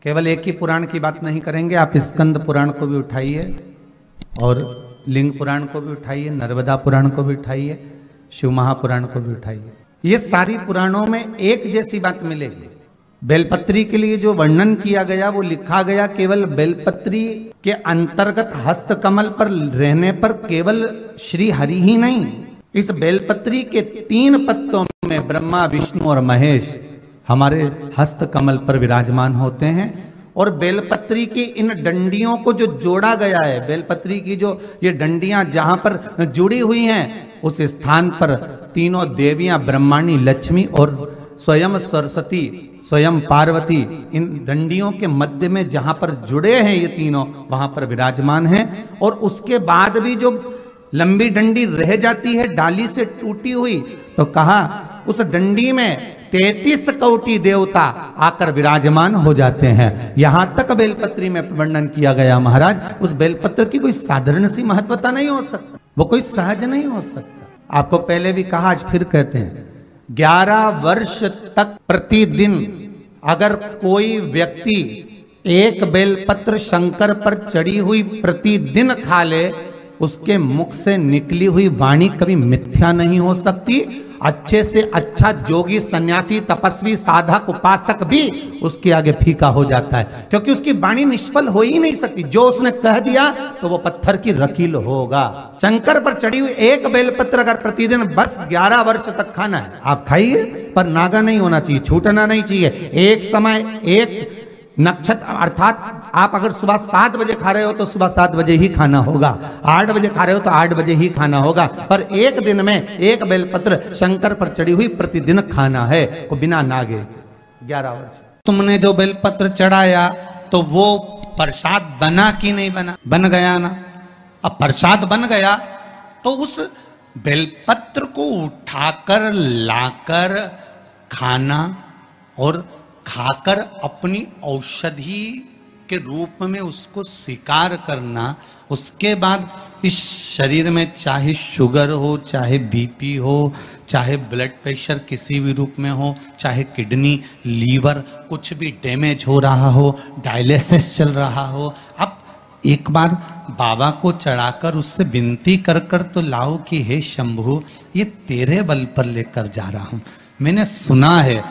केवल एक ही पुराण की बात नहीं करेंगे, आप स्कंद पुराण को भी उठाइए और लिंग पुराण को भी उठाइए, नर्मदा पुराण को भी उठाइए, शिव महापुराण को भी उठाइए। ये सारी पुराणों में एक जैसी बात मिलेगी। बेलपत्री के लिए जो वर्णन किया गया वो लिखा गया केवल बेलपत्री के अंतर्गत हस्तकमल पर रहने पर केवल श्री हरि ही नहीं, इस बेलपत्री के 3 पत्तों में ब्रह्मा, विष्णु और महेश हमारे हस्तकमल पर विराजमान होते हैं। और बेलपत्री की इन डंडियों को जो जोड़ा गया है, बेलपत्री की जो ये डंडियां जहां पर जुड़ी हुई हैं, उस स्थान पर तीनों देवियां ब्रह्माणी, लक्ष्मी और स्वयं सरस्वती, स्वयं पार्वती इन डंडियों के मध्य में जहां पर जुड़े हैं ये तीनों, वहां पर विराजमान हैं। और उसके बाद भी जो लंबी डंडी रह जाती है डाली से टूटी हुई, तो कहा उस डंडी में 33 कोटि देवता आकर विराजमान हो जाते हैं। यहां तक बेलपत्री में वर्णन किया गया। महाराज, उस बेलपत्र की कोई साधारण सी महत्वता नहीं हो सकता, वो कोई सहज नहीं हो सकता। आपको पहले भी कहा, आज फिर कहते हैं, 11 वर्ष तक प्रतिदिन अगर कोई व्यक्ति एक बेलपत्र शंकर पर चढ़ी हुई प्रतिदिन खा ले, उसके मुख से निकली हुई वाणी कभी मिथ्या नहीं हो सकती। अच्छे से अच्छा जोगी, सन्यासी, तपस्वी, साधक, उपासक भी उसके आगे फीका हो जाता है, क्योंकि उसकी वाणी निष्फल हो ही नहीं सकती। जो उसने कह दिया तो वो पत्थर की रकील होगा। शंकर पर चढ़ी हुई एक बेलपत्र अगर प्रतिदिन बस 11 वर्ष तक खाना है, आप खाइए, पर नागा नहीं होना चाहिए, छूटना नहीं चाहिए। एक समय, एक नक्षत्र, अर्थात आप अगर सुबह 7 बजे खा रहे हो तो सुबह 7 बजे ही खाना होगा, 8 बजे खा रहे हो तो 8 बजे ही खाना होगा, पर एक दिन में एक बेलपत्र शंकर पर चढ़ी हुई प्रतिदिन खाना है, वो बिना नागे। 11 वर्ष तुमने जो बेलपत्र चढ़ाया तो वो प्रसाद बना कि नहीं बना? बन गया ना। अब प्रसाद बन गया तो उस बेलपत्र को उठाकर लाकर खाना और खाकर अपनी औषधि के रूप में उसको स्वीकार करना। उसके बाद इस शरीर में चाहे शुगर हो, चाहे बीपी हो, चाहे ब्लड प्रेशर किसी भी रूप में हो, चाहे किडनी, लीवर कुछ भी डैमेज हो रहा हो, डायलिसिस चल रहा हो, अब एक बार बाबा को चढ़ाकर उससे विनती कर कर तो लाओ कि हे शंभु, ये तेरे बल पर लेकर जा रहा हूं। मैंने सुना है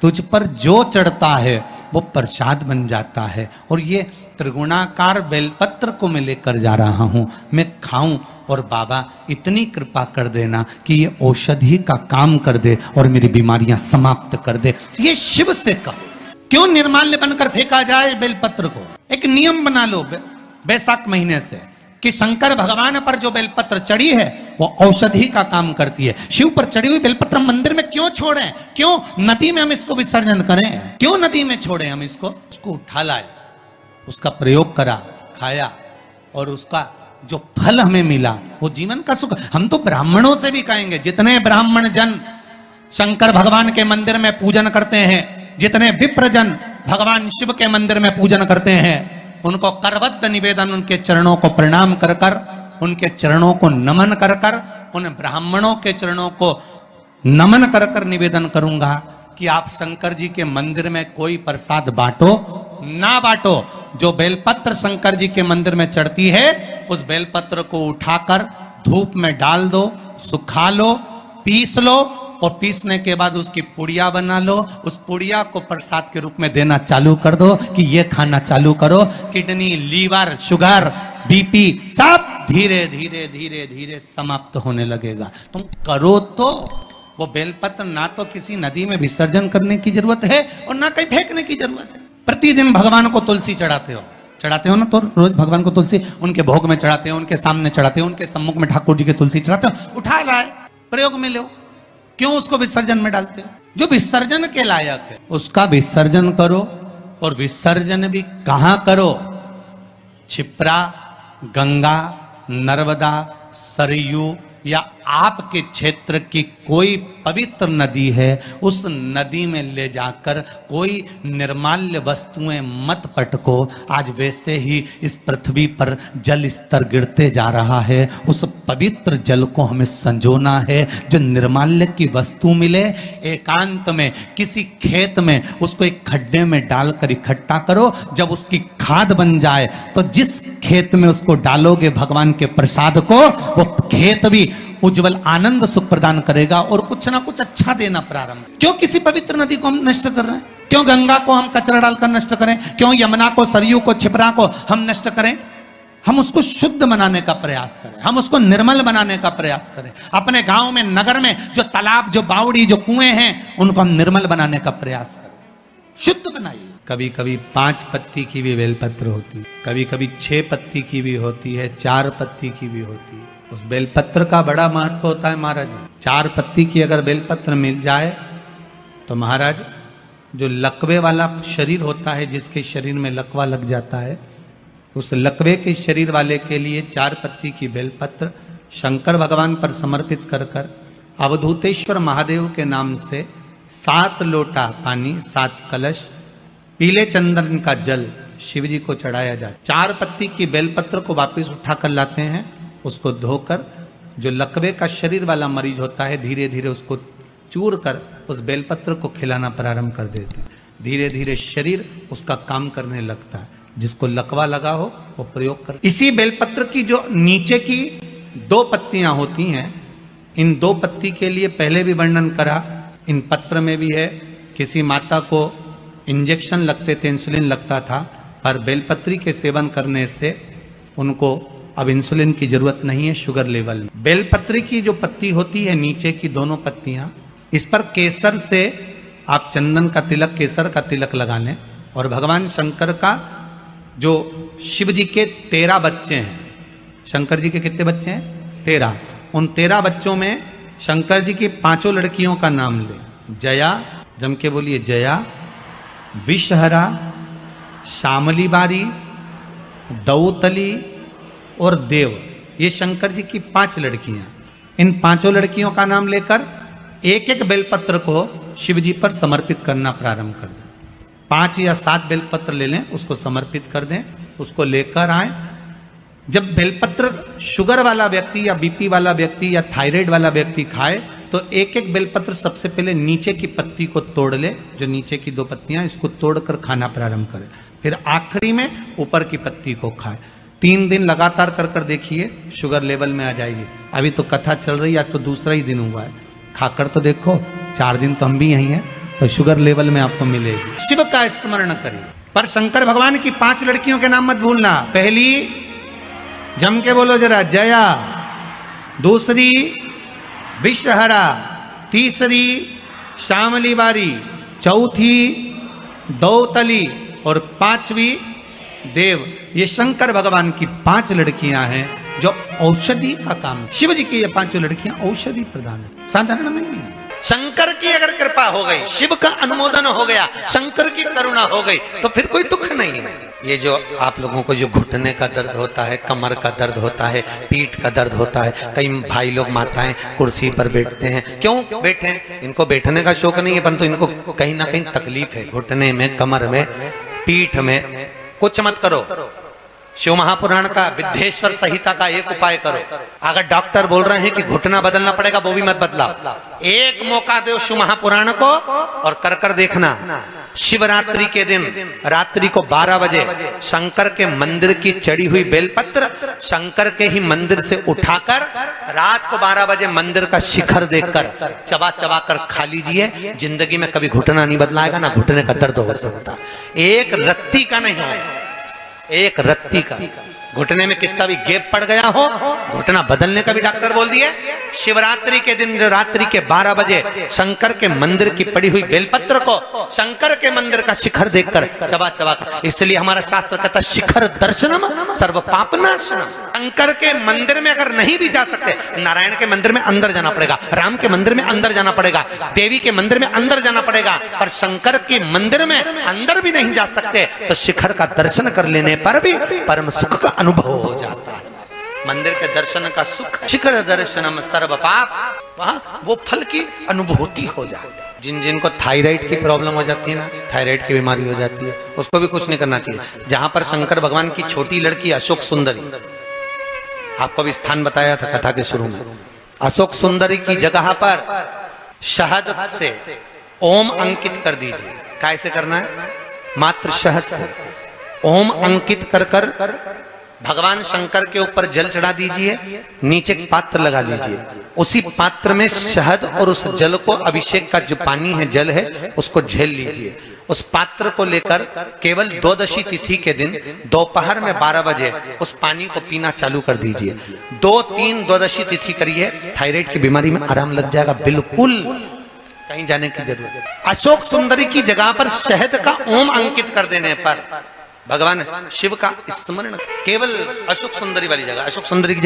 तुझ पर जो चढ़ता है वो प्रसाद बन जाता है, और ये त्रिगुणाकार बेलपत्र को मैं लेकर जा रहा हूं, मैं खाऊं और बाबा इतनी कृपा कर देना कि ये औषधि का काम कर दे और मेरी बीमारियां समाप्त कर दे। ये शिव से कहो, क्यों निर्माल्य बनकर फेंका जाए बेलपत्र को? एक नियम बना लो बैसाख महीने से कि शंकर भगवान पर जो बेलपत्र चढ़ी है वो औषधि का काम करती है। शिव पर चढ़ी हुई बेलपत्र मंदिर में क्यों छोड़ें? क्यों नदी में हम इसको विसर्जन करें? क्यों नदी में छोड़ें हम इसको? उसको उठा लाए, उसका प्रयोग करा, खाया, और उसका जो फल हमें मिला वो जीवन का सुख। हम तो ब्राह्मणों से भी कहेंगे, जितने ब्राह्मण जन शंकर भगवान के मंदिर में पूजन करते हैं, जितने विप्र जन भगवान शिव के मंदिर में पूजन करते हैं, उनको करबद्ध निवेदन, उनके चरणों को प्रणाम कर कर, उनके चरणों को नमन कर कर, उन ब्राह्मणों के चरणों को नमन कर कर निवेदन करूंगा कि आप शंकर जी के मंदिर में कोई प्रसाद बांटो ना बांटो, जो बेलपत्र शंकर जी के मंदिर में चढ़ती है उस बेलपत्र को उठाकर धूप में डाल दो, सुखा लो, पीस लो, और पीसने के बाद उसकी पुड़िया बना लो, उस पुड़िया को प्रसाद के रूप में देना चालू कर दो कि ये खाना चालू करो। किडनी, लीवर, शुगर, बीपी सब धीरे धीरे धीरे धीरे समाप्त होने लगेगा। तुम करो तो वो बेलपत्र ना तो किसी नदी में विसर्जन करने की जरूरत है और ना कहीं फेंकने की जरूरत है। प्रतिदिन भगवान को तुलसी चढ़ाते हो ना, तो रोज भगवान को तुलसी उनके भोग में चढ़ाते हो, उनके सामने चढ़ाते हो, उनके सम्मुख में ठाकुर जी की तुलसी चढ़ाते हो, उठा लाए, प्रयोग में लो। क्यों उसको विसर्जन में डालते हो? जो विसर्जन के लायक है उसका विसर्जन करो, और विसर्जन भी कहां करो? क्षिप्रा, गंगा, नर्मदा, सरयू, या आपके क्षेत्र की कोई पवित्र नदी है, उस नदी में ले जाकर कोई निर्माल्य वस्तुएं मत पटको। आज वैसे ही इस पृथ्वी पर जल स्तर गिरते जा रहा है, उस पवित्र जल को हमें संजोना है। जो निर्माल्य की वस्तु मिले, एकांत में किसी खेत में उसको एक खड्डे में डालकर इकट्ठा करो। जब उसकी खाद बन जाए तो जिस खेत में उसको डालोगे भगवान के प्रसाद को, वो खेत भी उज्जवल आनंद सुख प्रदान करेगा और कुछ ना कुछ अच्छा देना प्रारंभ। क्यों किसी पवित्र नदी को हम नष्ट कर रहे हैं? क्यों गंगा को हम कचरा डालकर नष्ट करें? क्यों यमुना को, सरयू को, छिपरा को हम नष्ट करें? हम उसको शुद्ध बनाने का प्रयास करें, हम उसको निर्मल बनाने का प्रयास करें। अपने गांव में, नगर में जो तालाब, जो बावड़ी, जो कुएं हैं, उनको हम निर्मल बनाने का प्रयास करें, शुद्ध बनाइए। कभी कभी 5 पत्ती की भी बेलपत्र होती है, कभी कभी 6 पत्ती की भी होती है, 4 पत्ती की भी होती है। उस बेलपत्र का बड़ा महत्व होता है महाराज। 4 पत्ती की अगर बेलपत्र मिल जाए तो महाराज, जो लकवे वाला शरीर होता है, जिसके शरीर में लकवा लग जाता है, उस लकवे के शरीर वाले के लिए 4 पत्ती की बेलपत्र शंकर भगवान पर समर्पित कर कर अवधूतेश्वर महादेव के नाम से 7 लोटा पानी, 7 कलश, पीले चंदन का जल शिव जी को चढ़ाया जाए। 4 पत्ती की बेलपत्र को वापस उठाकर लाते हैं, उसको धोकर जो लकवे का शरीर वाला मरीज होता है, धीरे धीरे उसको चूर कर उस बेलपत्र को खिलाना प्रारंभ कर देते हैं। धीरे धीरे शरीर उसका काम करने लगता है। जिसको लकवा लगा हो वो प्रयोग कर। इसी बेलपत्र की जो नीचे की 2 पत्तियां होती हैं, इन 2 पत्ती के लिए पहले भी वर्णन करा, इन पत्र में भी है। किसी माता को इंजेक्शन लगते थे, इंसुलिन लगता था, पर बेलपत्री के सेवन करने से उनको अब इंसुलिन की जरूरत नहीं है शुगर लेवल में। बेलपत्री की जो पत्ती होती है, नीचे की दोनों पत्तियां, इस पर केसर से आप चंदन का तिलक, केसर का तिलक लगा लें। और भगवान शंकर का, जो शिव जी के 13 बच्चे हैं, शंकर जी के कितने बच्चे हैं? 13। उन 13 बच्चों में शंकर जी की 5 लड़कियों का नाम ले। जया, जम के बोलिए जया, विषहरा, श्यामली बारी, दौतली और देव। ये शंकर जी की 5 लड़कियां। इन 5 लड़कियों का नाम लेकर एक एक बेलपत्र को शिव जी पर समर्पित करना प्रारंभ कर दें। 5 या 7 बेलपत्र ले लें, उसको समर्पित कर दें, उसको लेकर आए। जब बेलपत्र शुगर वाला व्यक्ति या बीपी वाला व्यक्ति या थायराइड वाला व्यक्ति खाए, तो एक एक बेलपत्र सबसे पहले नीचे की पत्ती को तोड़ ले, जो नीचे की 2 पत्तियां, इसको तोड़कर खाना प्रारंभ करे। फिर आखिरी में ऊपर की पत्ती को खाए। 3 दिन लगातार कर कर देखिए, शुगर लेवल में आ जाएगी। अभी तो कथा चल रही है, आज तो दूसरा ही दिन हुआ है, खाकर तो देखो, 4 दिन तो हम भी यहीं हैं, तो शुगर लेवल में आपको मिलेगी। शिव का स्मरण करिए। पर शंकर भगवान की 5 लड़कियों के नाम मत भूलना। पहली, जम के बोलो जरा, जया। दूसरी, विषहरा। तीसरी, श्यामली बारी। चौथी, दौतली। और 5वीं, देव। ये शंकर भगवान की 5 लड़कियां हैं जो औषधि का काम। शिव जी की ये 5 लड़कियां औषधि प्रदान, साधारण नहीं है। शंकर की अगर कृपा हो गई, शिव का अनुमोदन हो गया, शंकर की करुणा हो गई, तो फिर कोई दुख नहीं है। ये जो आप लोगों को जो घुटने का दर्द होता है, कमर का दर्द होता है, पीठ का दर्द होता है, कई भाई लोग माताएं कुर्सी पर बैठते हैं। क्यों बैठे? इनको बैठने का शौक नहीं है, परंतु इनको कहीं ना कहीं तकलीफ है घुटने में, कमर में, पीठ में। कुछ मत करो, शिव महापुराण का, विद्येश्वर संहिता का एक उपाय करो। अगर डॉक्टर बोल रहे हैं कि घुटना बदलना पड़ेगा, वो भी मत बदलाओ। एक मौका दो शिव महापुराण को और कर कर देखना। शिवरात्रि के दिन रात्रि को 12 बजे शंकर के मंदिर की चढ़ी हुई बेलपत्र शंकर के ही मंदिर से उठाकर रात को 12 बजे मंदिर का शिखर देखकर चबा चबा कर खा लीजिए। जिंदगी में कभी घुटना नहीं बदलाएगा, ना घुटने का दर्द हो सकता। एक रत्ती का नहीं, एक रत्ती का। घुटने में कितना भी गैप पड़ गया हो, घुटना बदलने का भी डॉक्टर बोल दिए। शिवरात्रि के दिन रात्रि के 12 बजे शंकर के मंदिर की पड़ी हुई बेलपत्र को शंकर के मंदिर का शिखर देखकर चबा चबा कर, इसलिए हमारा शास्त्र कहता है शिखर दर्शनम सर्व पापनाशनम। शंकर के मंदिर में अगर नहीं भी जा सकते, नारायण के मंदिर में अंदर जाना पड़ेगा, राम के मंदिर में अंदर जाना पड़ेगा, देवी के मंदिर में अंदर जाना पड़ेगा, पर शंकर के मंदिर में अंदर भी नहीं जा सकते, तो शिखर का दर्शन कर लेने पर भी परम सुख का अनुभव हो जाता है। मंदिर के दर्शन का सुख, शिखर दर्शनम सर्व पाप, वहां वो फल की अनुभूति हो जाती है। जिन जिनको थायराइड की प्रॉब्लम हो जाती है ना, थायराइड की बीमारी हो जाती है, उसको भी कुछ नहीं करना चाहिए। जहां पर शंकर भगवान की छोटी लड़की अशोक सुंदरी, आपको भी स्थान बताया था कथा के शुरू में, अशोक सुंदरी की जगह पर शहद से ओम अंकित कर दीजिए। कैसे करना है? मात्र शहद से ओम अंकित कर कर भगवान शंकर के ऊपर जल चढ़ा दीजिए, नीचे पात्र लगा लीजिए, उसी पात्र में शहद और उस जल को, अभिषेक का जो पानी है, जल है, उसको झेल लीजिए। उस पात्र को लेकर केवल द्वादशी तिथि के दिन दोपहर में 12 बजे उस पानी को पीना चालू कर दीजिए। 2-3 द्वादशी तिथि करिए, थायराइड की बीमारी में आराम लग जाएगा। बिल्कुल कहीं जाने की जरूरत है। अशोक सुंदरी की जगह पर शहद का ओम अंकित कर देने पर भगवान शिव का स्मरण, केवल अशोक सुंदरी वाली जगह, अशोक सुंदरी की